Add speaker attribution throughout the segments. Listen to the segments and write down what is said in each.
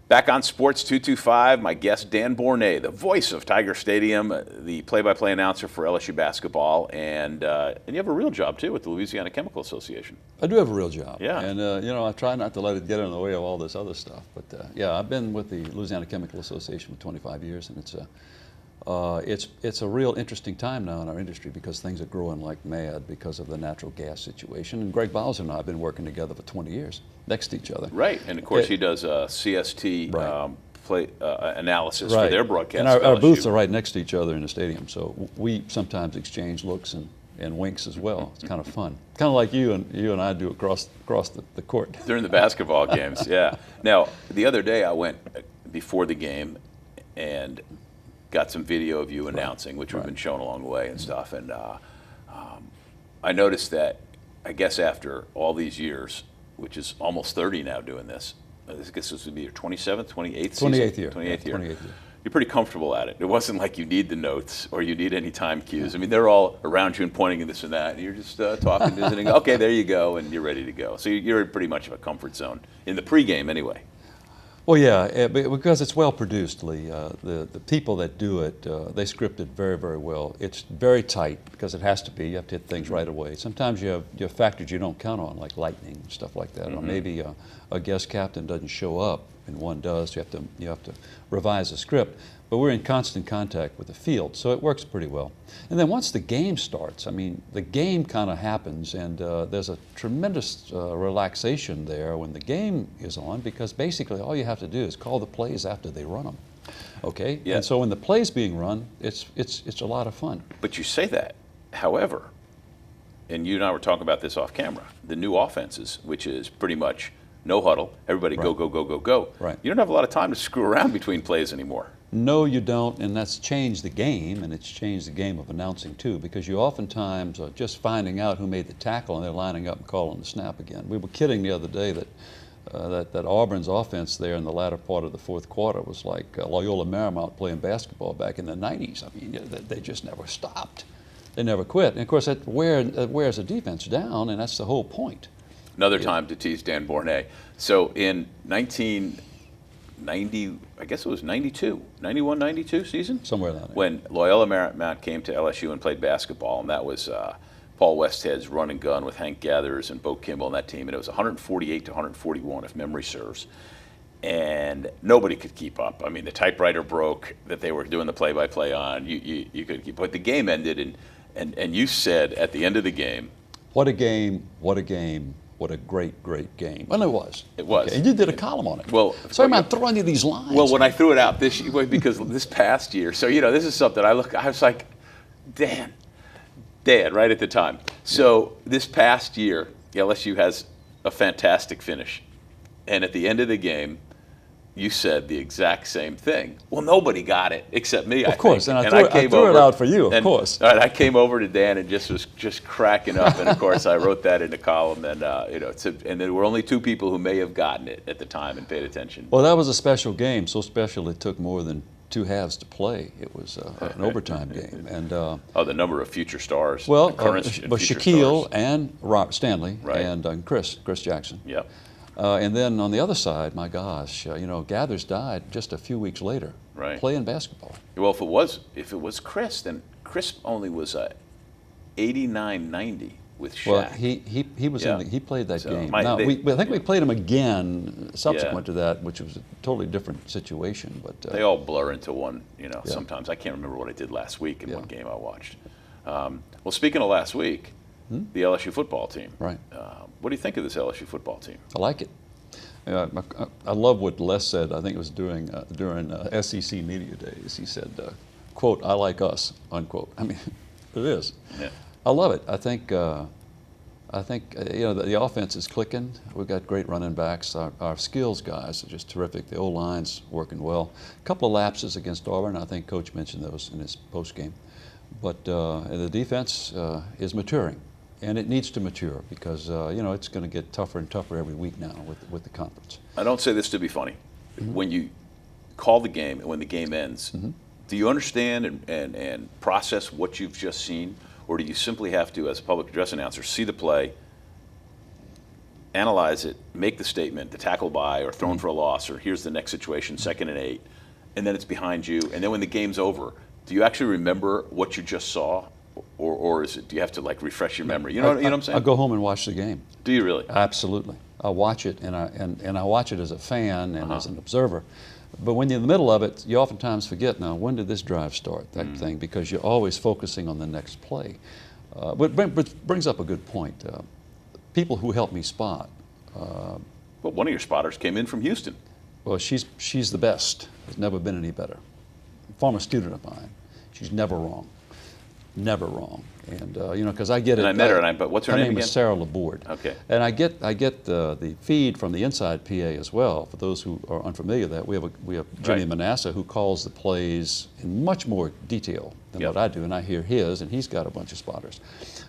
Speaker 1: Back on Sports 225, my guest Dan Borne, the voice of Tiger Stadium, the play-by-play announcer for LSU basketball, and you have a real job too with the Louisiana Chemical Association.
Speaker 2: I do have a real job.
Speaker 1: Yeah.
Speaker 2: And I try not to let it get in the way of all this other stuff. But yeah, I've been with the Louisiana Chemical Association for 25 years, and it's a real interesting time now in our industry because things are growing like mad because of the natural gas situation. And Greg Bowser and I have been working together for 20 years next to each other.
Speaker 1: Right, and of course he does CST play analysis for their broadcast.
Speaker 2: And our booths are right next to each other in the stadium, so we sometimes exchange looks and winks as well. It's kind of fun. Kind of like you and I do across the court.
Speaker 1: During the basketball games, yeah. Now, the other day I went before the game and got some video of you announcing, which we've been shown along the way and stuff. And I noticed that, I guess after all these years, which is almost 30 now doing this, I guess this would be your 27th, 28th season?
Speaker 2: 28th year.
Speaker 1: 28th year.
Speaker 2: 28th year.
Speaker 1: You're pretty comfortable at it. It wasn't like you need the notes or you need any time cues. I mean, they're all around you and pointing and this and that. And you're just talking, visiting. Okay, there you go, and you're ready to go. So you're in pretty much of a comfort zone in the pregame anyway.
Speaker 2: Well, yeah, because it's well produced, Lee. The people that do it, they script it very, very well. It's very tight because it has to be. You have to hit things right away. Sometimes you have factors you don't count on, like lightning and stuff like that, or maybe a guest captain doesn't show up and one does. You have to revise the script. But we're in constant contact with the field, so it works pretty well. And then once the game starts, I mean, the game kind of happens, and there's a tremendous relaxation there when the game is on, because basically all you have to do is call the plays after they run them. Okay?
Speaker 1: Yeah.
Speaker 2: And so when the play's being run, it's a lot of fun.
Speaker 1: But you say that. However, and you and I were talking about this off camera, the new offenses, which is pretty much no huddle, everybody go, go, go, go, go.
Speaker 2: Right.
Speaker 1: You don't have a lot of time to screw around between plays anymore.
Speaker 2: No, you don't, and that's changed the game, and it's changed the game of announcing too, because you oftentimes are just finding out who made the tackle and they're lining up and calling the snap again. We were kidding the other day that Auburn's offense there in the latter part of the fourth quarter was like Loyola Marymount playing basketball back in the 90s. I mean, they just never stopped. They never quit. And of course, that wears a defense down, and that's the whole point.
Speaker 1: Another time to tease Dan Borne. So in 1990, I guess it was 92, 91, 92 season?
Speaker 2: Somewhere down there.
Speaker 1: When Loyola Marymount came to LSU and played basketball, and that was Paul Westhead's run and gun with Hank Gathers and Bo Kimball and that team, and it was 148 to 141, if memory serves. And nobody could keep up. I mean, the typewriter broke that they were doing the play-by-play on. You couldn't keep up. But the game ended, and you said at the end of the game,
Speaker 2: what a game, what a game. What a great, great game. Well, it was.
Speaker 1: It was.
Speaker 2: Okay. And you did a column on it.
Speaker 1: Well,
Speaker 2: sorry, I'm throwing you these lines.
Speaker 1: Well, when I threw it out this year, because this past year, so, this is something I was like, Dan, right at the time. So this past year, LSU has a fantastic finish. And at the end of the game, you said the exact same thing. Well, nobody got it except me,
Speaker 2: Of course,
Speaker 1: think.
Speaker 2: and I threw it out for you, of course.
Speaker 1: All right, I came over to Dan and was just cracking up, and of course I wrote that in the column, and and there were only two people who may have gotten it at the time and paid attention.
Speaker 2: Well, that was a special game, so special it took more than two halves to play. It was an overtime game, and
Speaker 1: the number of future stars.
Speaker 2: Well,
Speaker 1: current
Speaker 2: but
Speaker 1: future
Speaker 2: Shaquille
Speaker 1: stars.
Speaker 2: and Robert Stanley
Speaker 1: Right.
Speaker 2: and Chris Jackson.
Speaker 1: Yep.
Speaker 2: And then on the other side, my gosh, Gathers died just a few weeks later,
Speaker 1: Right.
Speaker 2: playing basketball.
Speaker 1: Well, if it was Chris, then Chris only was 89-90 with Shaq.
Speaker 2: Well, he was he played that game.
Speaker 1: I
Speaker 2: think we played him again subsequent to that, which was a totally different situation. But
Speaker 1: they all blur into one. Sometimes I can't remember what I did last week in one game I watched. Well, speaking of last week, the LSU football team.
Speaker 2: Right.
Speaker 1: What do you think of this LSU football team?
Speaker 2: I like it. I love what Les said. I think it was during SEC Media Days. He said, quote, "I like us," unquote. I mean, it is.
Speaker 1: Yeah.
Speaker 2: I love it. I think the offense is clicking. We've got great running backs. Our skills guys are just terrific. The O-line's working well. A couple of lapses against Auburn. I think Coach mentioned those in his post game. But the defense is maturing. And it needs to mature because, it's going to get tougher and tougher every week now with the conference.
Speaker 1: I don't say this to be funny. When you call the game and when the game ends, do you understand and process what you've just seen? Or do you simply have to, as a public address announcer, see the play, analyze it, make the statement, the tackle by, or thrown for a loss, or here's the next situation, 2nd and 8, and then it's behind you, and then when the game's over, do you actually remember what you just saw, or is it? Do you have to like refresh your memory? You know what I'm saying?
Speaker 2: I go home and watch the game.
Speaker 1: Do you really?
Speaker 2: Absolutely. I watch it, and I watch it as a fan and as an observer. But when you're in the middle of it, you oftentimes forget, now, when did this drive start, that thing, because you're always focusing on the next play. But brings up a good point. People who help me spot.
Speaker 1: Well, one of your spotters came in from Houston.
Speaker 2: Well, she's the best. There's never been any better. Former student of mine. She's never wrong. Never wrong. And you know, because I get it.
Speaker 1: And I met her, but what's her name again?
Speaker 2: Her name is Sarah Laborde.
Speaker 1: Okay.
Speaker 2: And I get the feed from the inside PA as well. For those who are unfamiliar with that, we have Jimmy Manasseh, who calls the plays in much more detail than what I do, and I hear his, and he's got a bunch of spotters.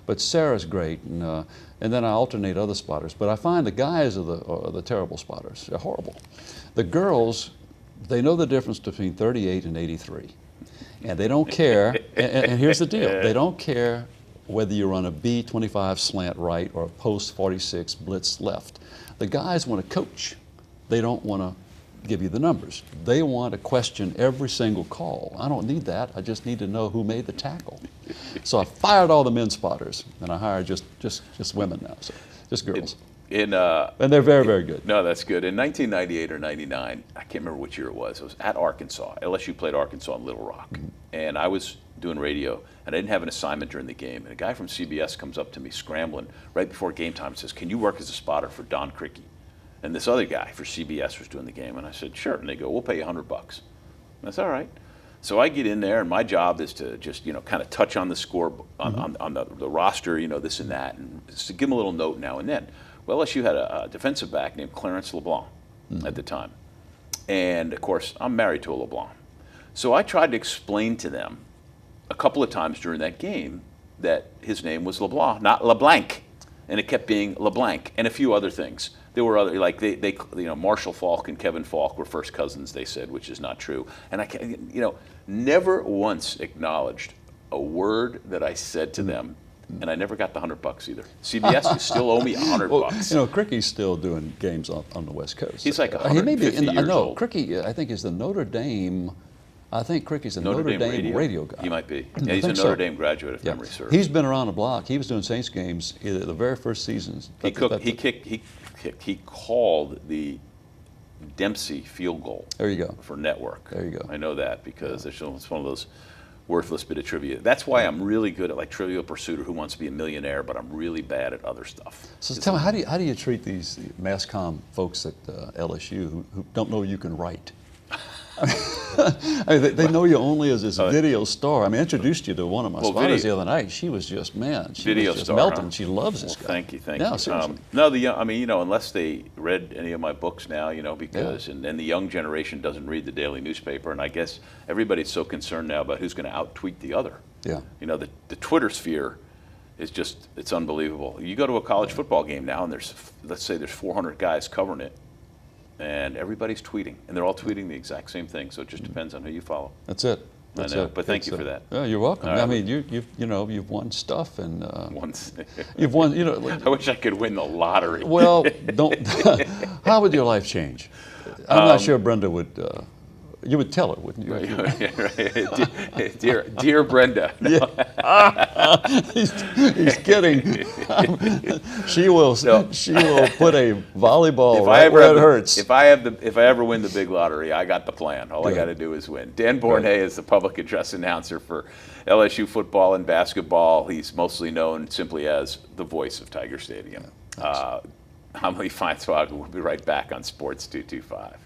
Speaker 2: But Sarah's great, and then I alternate other spotters. But I find the guys are the terrible spotters. They're horrible. The girls, they know the difference between 38 and 83. And they don't care, and here's the deal, they don't care whether you run a B25 slant right or a post 46 blitz left. The guys want to coach. They don't want to give you the numbers. They want to question every single call. I don't need that. I just need to know who made the tackle. So I fired all the men spotters, and I hired just women now, so just girls. And they're very, very good.
Speaker 1: No, that's good. In 1998 or 99, I can't remember which year it was at Arkansas. LSU played Arkansas in Little Rock. And I was doing radio, and I didn't have an assignment during the game. And a guy from CBS comes up to me scrambling right before game time and says, "Can you work as a spotter for Don Criqui?" And this other guy for CBS was doing the game. And I said, "Sure." And they go, "We'll pay you $100. And I said, "All right." So I get in there, and my job is to just, kind of touch on the score, on the roster, this and that, and just to give them a little note now and then. Well, LSU had a defensive back named Clarence LeBlanc at the time. And, of course, I'm married to a LeBlanc. So I tried to explain to them a couple of times during that game that his name was LeBlanc, not LeBlanc. And it kept being LeBlanc and a few other things. There were other, like Marshall Falk and Kevin Falk were first cousins, they said, which is not true. And I never once acknowledged a word that I said to them. And I never got the $100 either. CBS, you still owe me $100.
Speaker 2: Well, Criquy's still doing games on the West Coast.
Speaker 1: He's like 150 years old.
Speaker 2: Criqui, I think, is the Notre Dame. I think Criquy's a Notre Dame radio guy.
Speaker 1: He might be. Yeah, he's a Notre Dame graduate, if memory serves.
Speaker 2: He's been around the block. He was doing Saints games either the very first seasons.
Speaker 1: He called the Dempsey field goal.
Speaker 2: There you go.
Speaker 1: For network.
Speaker 2: There you go.
Speaker 1: I know that because it's one of those worthless bit of trivia. That's why I'm really good at like Trivial Pursuit or Who Wants to Be a Millionaire, but I'm really bad at other stuff.
Speaker 2: So tell me, how do you treat these mass comm folks at LSU who don't know you can write? I mean, they know you only as this video star. I mean, I introduced you to one of my spotters the other night. She was just, she was just melting. Huh? She loves this guy.
Speaker 1: Thank you.
Speaker 2: Yeah, seriously.
Speaker 1: Unless they read any of my books now, because and the young generation doesn't read the daily newspaper, and I guess everybody's so concerned now about who's going to out-tweet the other.
Speaker 2: Yeah.
Speaker 1: The Twitter sphere is just, it's unbelievable. You go to a college football game now, and let's say there's 400 guys covering it. And everybody's tweeting, and they're all tweeting the exact same thing. So it just depends on who you follow.
Speaker 2: That's it.
Speaker 1: I know, but thank you for that.
Speaker 2: Yeah, you're welcome. Right. I mean, you've won stuff, and
Speaker 1: once
Speaker 2: you've won.
Speaker 1: I wish I could win the lottery.
Speaker 2: Well, don't. How would your life change? I'm not sure Brenda would. You would tell her, wouldn't you?
Speaker 1: Right. Dear Brenda. No.
Speaker 2: Yeah. He's kidding. She will put a volleyball right where it hurts.
Speaker 1: If I ever win the big lottery, I got the plan. All I got to do is win. Dan Borne is the public address announcer for LSU football and basketball. He's mostly known simply as the voice of Tiger Stadium. I'm Lee Feinswag. We'll be right back on Sports 225.